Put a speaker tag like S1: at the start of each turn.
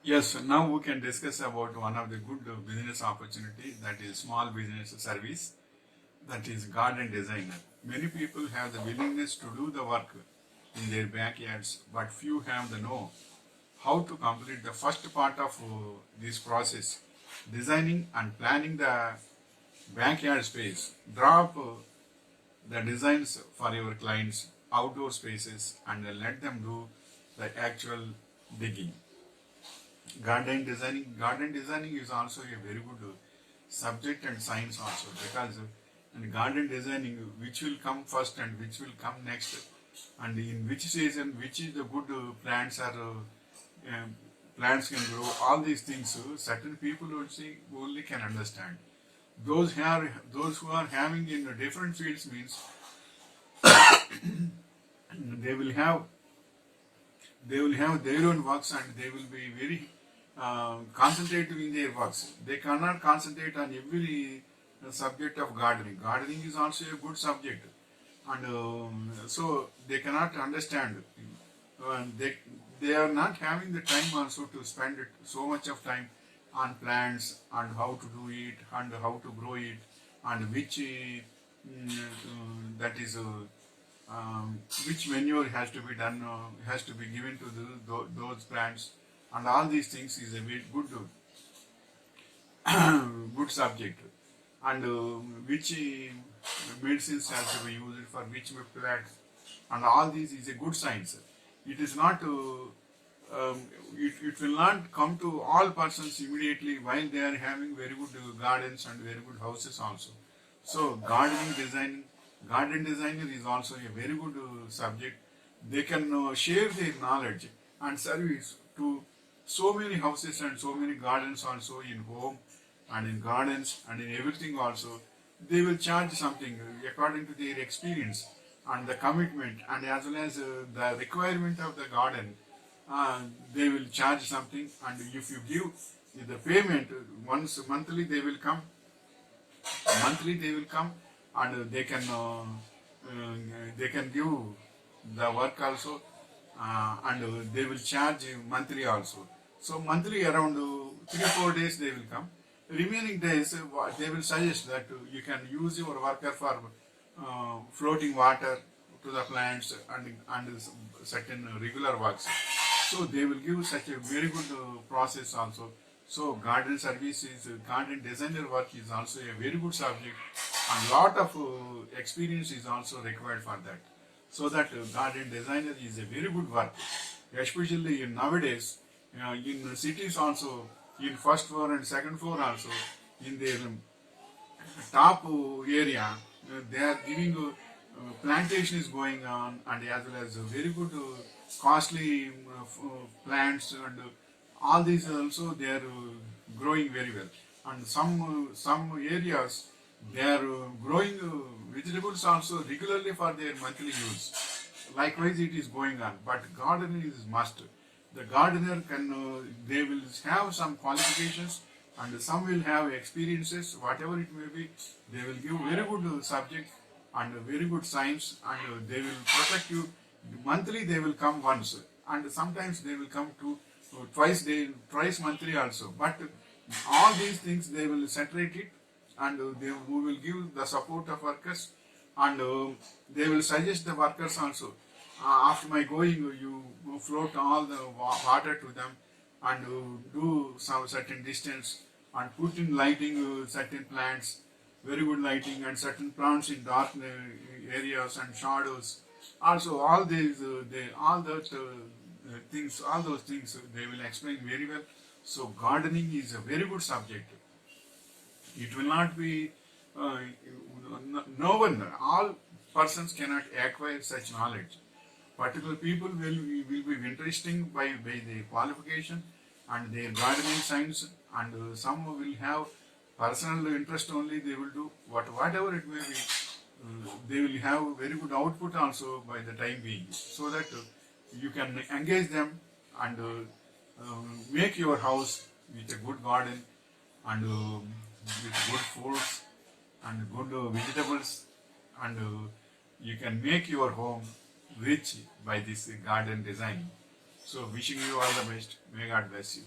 S1: Yes, now we can discuss about one of the good business opportunity, that is small business service, that is garden designer. Many people have the willingness to do the work in their backyards, but few have the know how to complete the first part of this process, designing and planning the backyard space. Draw up the designs for your clients' outdoor spaces and let them do the actual digging. Garden designing is also a very good subject and science also, because in garden designing which will come first and which will come next, and in which season which is the good plants can grow, all these things certain people only can understand. Those who are having in different fields means they will have they will have their own works, and they will be very concentrative in their works. They cannot concentrate on every subject of gardening. Gardening is also a good subject, and so they cannot understand. They are not having the time also to spend so much of time on plants and how to do it and how to grow it, and that is which manure has to be done, has to be given to those plants, and all these things is a very good good subject, and which medicines has to be used for which plants, and all these is a good science. It is not it will not come to all persons immediately while they are having very good gardens and very good houses also. So garden designer is also a very good subject. They can share their knowledge and service to so many houses and so many gardens also, in home and in gardens and in everything also. They will charge something according to their experience and the commitment, and as well as the requirement of the garden. They will charge something, and if you give the payment once monthly, they will come, and they can give the work also, and they will charge monthly also. So monthly around 3 4 days they will come. Remaining days they will suggest that you can use your worker for floating water to the plants, and certain regular works. So they will give such a very good process also. So garden designer work is also a very good subject, and lot of experience is also required for that. So that garden designer is a very good work, especially in nowadays, in cities also, in first floor and second floor also, in their top area, they are giving plantation is going on, and as well as very good costly plants, and all these also they are growing very well. And some areas they are growing vegetables also regularly for their monthly use. Likewise, it is going on, but gardening is must. The gardener can they will have some qualifications, and some will have experiences, whatever it may be. They will give very good subject and very good science, and they will protect you. Monthly they will come once, and sometimes they will come to twice monthly also. But all these things they will separate it, and we will give the support of workers, and they will suggest the workers also. After my going, you float all the water to them, and do some certain distance, and put in lighting certain plants, very good lighting, and certain plants in dark areas and shadows. Also, all these, all those things they will explain very well. So gardening is a very good subject. It will not be, no one, all persons cannot acquire such knowledge. Particular people will be interesting by their qualification and their gardening science, and some will have personal interest only. They will do whatever it may be. They will have very good output also by the time being, so that you can engage them, and make your house with a good garden, and with good fruits and good vegetables, and you can make your home rich by this garden design. So wishing you all the best. May God bless you.